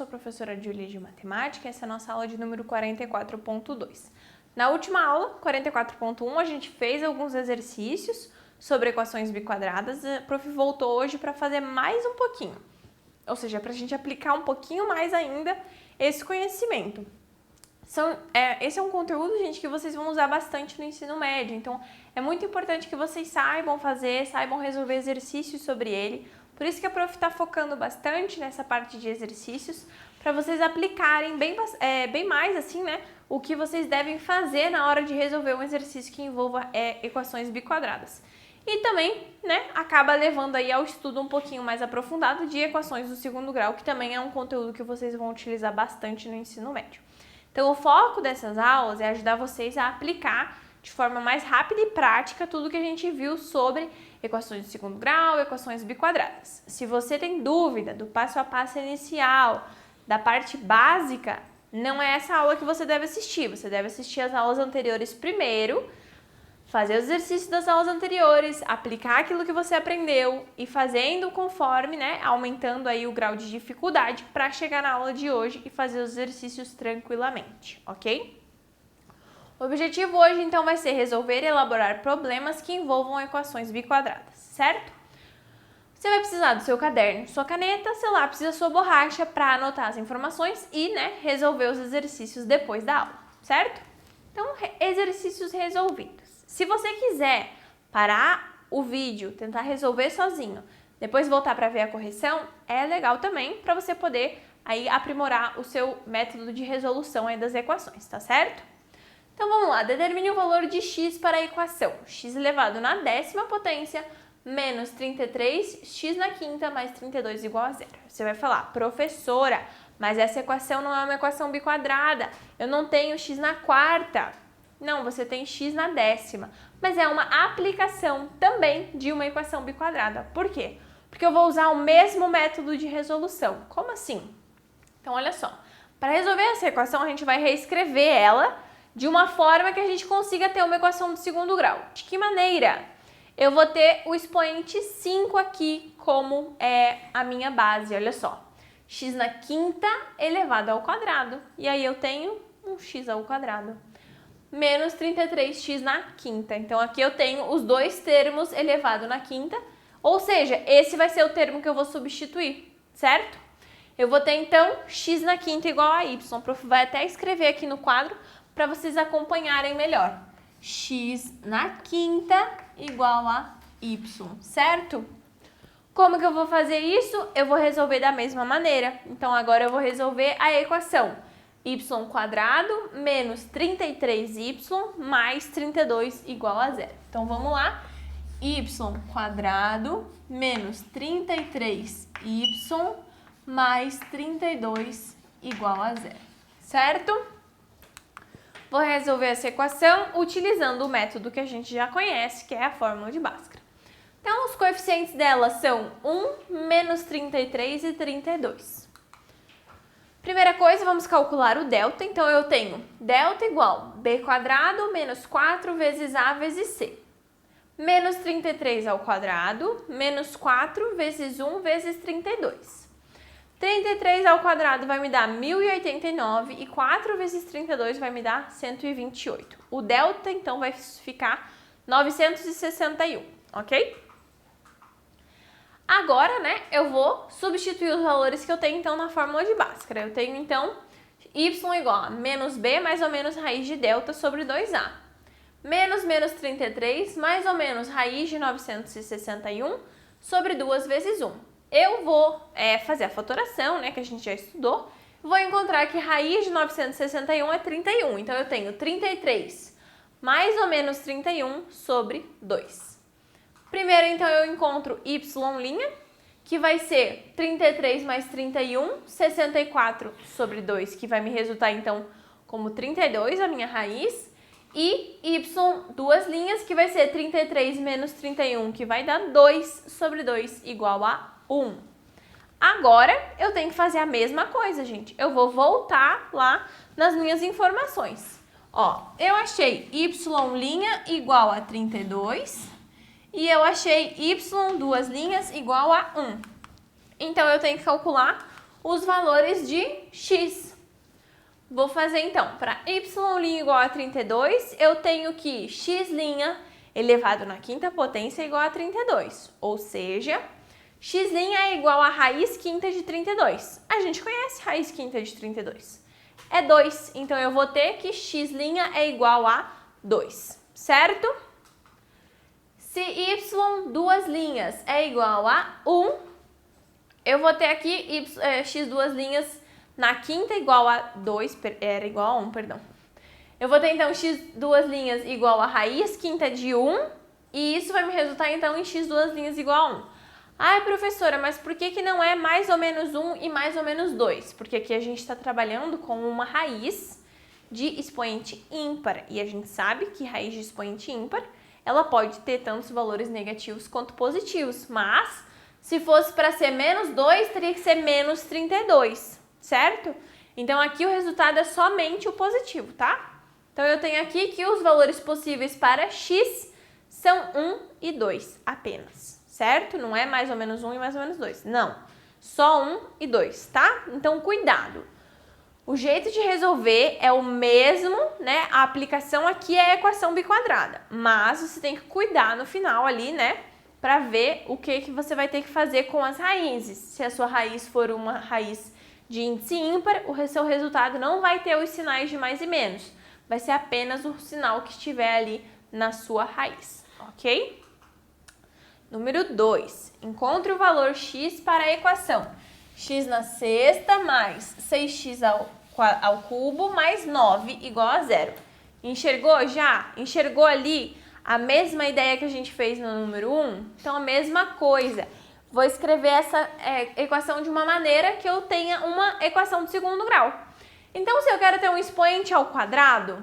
sou a professora Júlia de Matemática, essa é a nossa aula de número 44.2. Na última aula, 44.1, a gente fez alguns exercícios sobre equações biquadradas. A prof voltou hoje para fazer mais um pouquinho, ou seja, para a gente aplicar um pouquinho mais ainda esse conhecimento. Esse é um conteúdo, gente, que vocês vão usar bastante no ensino médio, então é muito importante que vocês saibam resolver exercícios sobre ele. Por isso que a prof está focando bastante nessa parte de exercícios, para vocês aplicarem bem mais assim, né, o que vocês devem fazer na hora de resolver um exercício que envolva equações biquadradas. E também, né, acaba levando aí ao estudo um pouquinho mais aprofundado de equações do segundo grau, que também é um conteúdo que vocês vão utilizar bastante no ensino médio. Então, o foco dessas aulas é ajudar vocês a aplicar de forma mais rápida e prática tudo que a gente viu sobre equações de segundo grau, equações biquadradas. Se você tem dúvida do passo a passo inicial, da parte básica, não é essa aula que você deve assistir. Você deve assistir as aulas anteriores primeiro, fazer os exercícios das aulas anteriores, aplicar aquilo que você aprendeu e fazendo conforme, né, aumentando aí o grau de dificuldade para chegar na aula de hoje e fazer os exercícios tranquilamente, ok? O objetivo hoje, então, vai ser resolver e elaborar problemas que envolvam equações biquadradas, certo? Você vai precisar do seu caderno, sua caneta, seu lápis e a sua borracha para anotar as informações e, né, resolver os exercícios depois da aula, certo? Então, exercícios resolvidos. Se você quiser parar o vídeo, tentar resolver sozinho, depois voltar para ver a correção, é legal também para você poder aí aprimorar o seu método de resolução aí das equações, tá certo? Então vamos lá, determine o valor de x para a equação x elevado na 10ª potência menos 33x na quinta mais 32 igual a zero. Você vai falar, professora, mas essa equação não é uma equação biquadrada, eu não tenho x na quarta. Não, você tem x na 10ª, mas é uma aplicação também de uma equação biquadrada. Por quê? Porque eu vou usar o mesmo método de resolução. Como assim? Então, olha só, para resolver essa equação, a gente vai reescrever ela de uma forma que a gente consiga ter uma equação de segundo grau. De que maneira? Eu vou ter o expoente 5 aqui como a minha base, olha só. X na quinta elevado ao quadrado, e aí eu tenho um x ao quadrado. Menos 33x na quinta. Então, aqui eu tenho os dois termos elevado na quinta, ou seja, esse vai ser o termo que eu vou substituir, certo? Eu vou ter, então, x na quinta igual a y. O prof vai até escrever aqui no quadro para vocês acompanharem melhor. X na quinta igual a y, certo? Como que eu vou fazer isso? Eu vou resolver da mesma maneira. Então, agora eu vou resolver a equação y² menos 33y mais 32 igual a zero. Então, vamos lá. y² menos 33y mais 32 igual a zero, certo? Vou resolver essa equação utilizando o método que a gente já conhece, que é a fórmula de Bhaskara. Então, os coeficientes dela são 1, menos 33 e 32. Primeira coisa, vamos calcular o delta. Então, eu tenho delta igual b² menos 4 vezes a vezes c. Menos 33 ao quadrado, menos 4 vezes 1 vezes 32. 33 ao quadrado vai me dar 1089 e 4 vezes 32 vai me dar 128. O delta, então, vai ficar 961, ok? Agora, né, eu vou substituir os valores que eu tenho, então, na fórmula de Bhaskara. Eu tenho, então, y igual a menos b mais ou menos raiz de delta sobre 2a. Menos 33 mais ou menos raiz de 961 sobre 2 vezes 1. Eu vou fazer a fatoração, né, que a gente já estudou. Vou encontrar que raiz de 961 é 31. Então, eu tenho 33 mais ou menos 31 sobre 2. Primeiro, então, eu encontro y', que vai ser 33 mais 31, 64 sobre 2, que vai me resultar, então, como 32, a minha raiz. E y, duas linhas, que vai ser 33 menos 31, que vai dar 2 sobre 2 igual a 1. Agora, eu tenho que fazer a mesma coisa, gente. Eu vou voltar lá nas minhas informações. Ó, eu achei y' igual a 32 e eu achei y, duas linhas, igual a 1. Então, eu tenho que calcular os valores de x. Vou fazer então, para y' igual a 32, eu tenho que x' elevado na quinta potência é igual a 32, ou seja, x' é igual a raiz quinta de 32. A gente conhece raiz quinta de 32. É 2, então eu vou ter que x' é igual a 2, certo? Se y duas linhas é igual a 1, eu vou ter aqui x duas linhas na quinta igual a 2, era igual a 1, perdão. Eu vou ter então x duas linhas igual a raiz quinta de 1, e isso vai me resultar então em x duas linhas igual a 1. Ai, professora, mas por que não é mais ou menos 1 e mais ou menos 2? Porque aqui a gente está trabalhando com uma raiz de expoente ímpar, e a gente sabe que raiz de expoente ímpar, ela pode ter tantos valores negativos quanto positivos, mas se fosse para ser menos 2, teria que ser menos 32, certo? Então aqui o resultado é somente o positivo, tá? Então eu tenho aqui que os valores possíveis para x são 1 e 2 apenas, certo? Não é mais ou menos 1 e mais ou menos 2, não. Só 1 e 2, tá? Então cuidado. O jeito de resolver é o mesmo, né? A aplicação aqui é a equação biquadrada, mas você tem que cuidar no final ali, né? Para ver o que você vai ter que fazer com as raízes. Se a sua raiz for uma raiz de índice ímpar, o seu resultado não vai ter os sinais de mais e menos. Vai ser apenas o sinal que estiver ali na sua raiz, ok? Número 2. Encontre o valor x para a equação x na sexta mais 6x ao cubo mais 9 igual a 0. Enxergou já? Enxergou ali a mesma ideia que a gente fez no número 1? Então, a mesma coisa. Vou escrever essa equação de uma maneira que eu tenha uma equação de segundo grau. Então, se eu quero ter um expoente ao quadrado,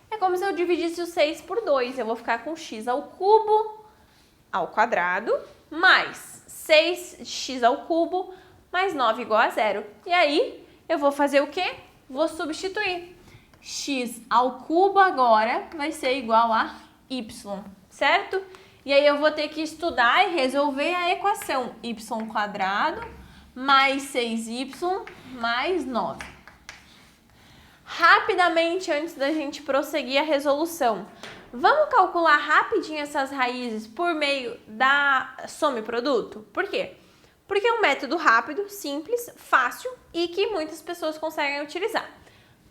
é como se eu dividisse o 6 por 2. Eu vou ficar com x ao cubo ao quadrado mais 6x ao cubo mais 9 igual a 0. E aí, eu vou fazer o quê? Vou substituir. X ao cubo agora vai ser igual a y, certo? E aí eu vou ter que estudar e resolver a equação y quadrado mais 6y mais 9. Rapidamente, antes da gente prosseguir a resolução, vamos calcular rapidinho essas raízes por meio da soma e produto? Por quê? Porque é um método rápido, simples, fácil e que muitas pessoas conseguem utilizar.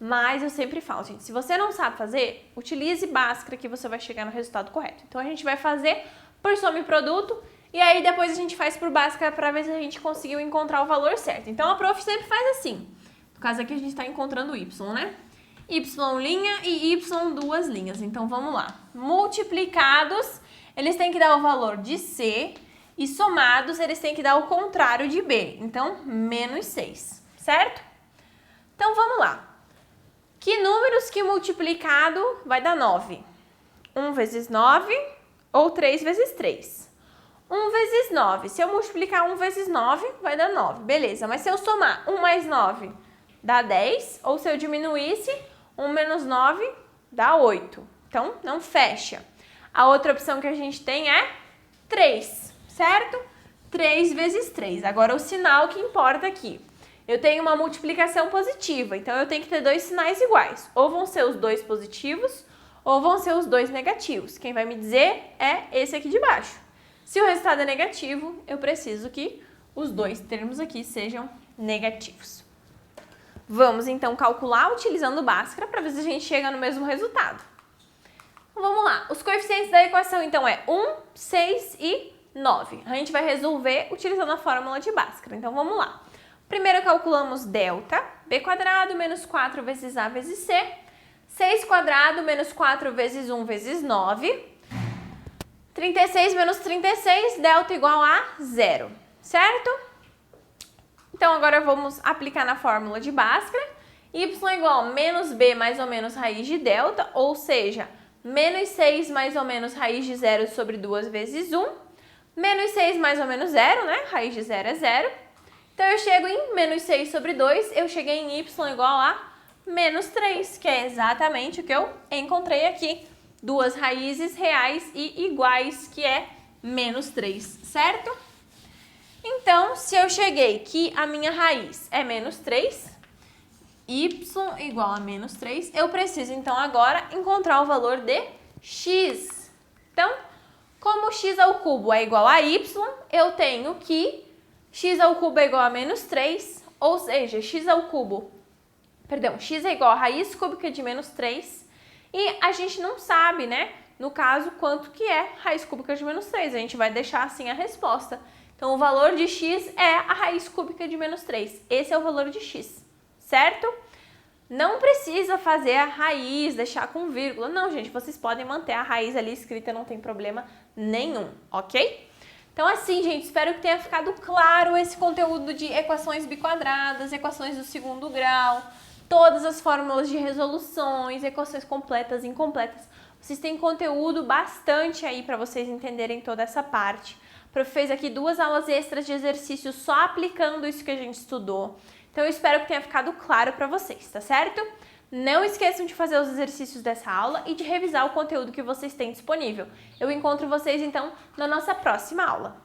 Mas eu sempre falo, gente, se você não sabe fazer, utilize Bhaskara que você vai chegar no resultado correto. Então a gente vai fazer por soma e produto e aí depois a gente faz por Bhaskara para ver se a gente conseguiu encontrar o valor certo. Então a prof sempre faz assim. No caso aqui a gente está encontrando o y, né? Y' e y duas linhas. Então vamos lá. Multiplicados, eles têm que dar o valor de C. E somados, eles têm que dar o contrário de B. Então, menos 6, certo? Então, vamos lá. Que números que multiplicado vai dar 9? 1 vezes 9 ou 3 vezes 3? 1 vezes 9. Se eu multiplicar 1 vezes 9, vai dar 9. Beleza, mas se eu somar 1 mais 9, dá 10. Ou se eu diminuísse, 1 menos 9, dá 8. Então, não fecha. A outra opção que a gente tem é 3. Certo? 3 vezes 3. Agora, o sinal que importa aqui. Eu tenho uma multiplicação positiva, então eu tenho que ter dois sinais iguais. Ou vão ser os dois positivos, ou vão ser os dois negativos. Quem vai me dizer é esse aqui de baixo. Se o resultado é negativo, eu preciso que os dois termos aqui sejam negativos. Vamos, então, calcular utilizando o Bhaskara para ver se a gente chega no mesmo resultado. Então, vamos lá. Os coeficientes da equação, então, é 1, 6 e 9. A gente vai resolver utilizando a fórmula de Bhaskara. Então, vamos lá. Primeiro, calculamos delta, b quadrado menos 4 vezes a vezes c. 6 quadrado menos 4 vezes 1 vezes 9. 36 menos 36, delta igual a 0, certo? Então, agora vamos aplicar na fórmula de Bhaskara. Y igual a menos b mais ou menos raiz de delta, ou seja, menos 6 mais ou menos raiz de 0 sobre 2 vezes 1. Menos 6 mais ou menos 0, né? Raiz de 0 é 0. Então, eu chego em menos 6 sobre 2, eu cheguei em y igual a menos 3, que é exatamente o que eu encontrei aqui. Duas raízes reais e iguais, que é menos 3, certo? Então, se eu cheguei que a minha raiz é menos 3, y igual a menos 3, eu preciso, então, agora encontrar o valor de x. Então, como x ao cubo é igual a y, eu tenho que x ao cubo é igual a menos 3, ou seja, x é igual a raiz cúbica de menos 3, e a gente não sabe, né, no caso, quanto que é raiz cúbica de menos 3, a gente vai deixar assim a resposta. Então, o valor de x é a raiz cúbica de menos 3, esse é o valor de x, certo? Não precisa fazer a raiz, deixar com vírgula, não, gente, vocês podem manter a raiz ali escrita, não tem problema nenhum, ok? Então, assim, gente, espero que tenha ficado claro esse conteúdo de equações biquadradas, equações do segundo grau, todas as fórmulas de resoluções, equações completas e incompletas. Vocês têm conteúdo bastante aí para vocês entenderem toda essa parte. O prof fez aqui 2 aulas extras de exercícios só aplicando isso que a gente estudou. Então, eu espero que tenha ficado claro para vocês, tá certo? Não esqueçam de fazer os exercícios dessa aula e de revisar o conteúdo que vocês têm disponível. Eu encontro vocês, então, na nossa próxima aula.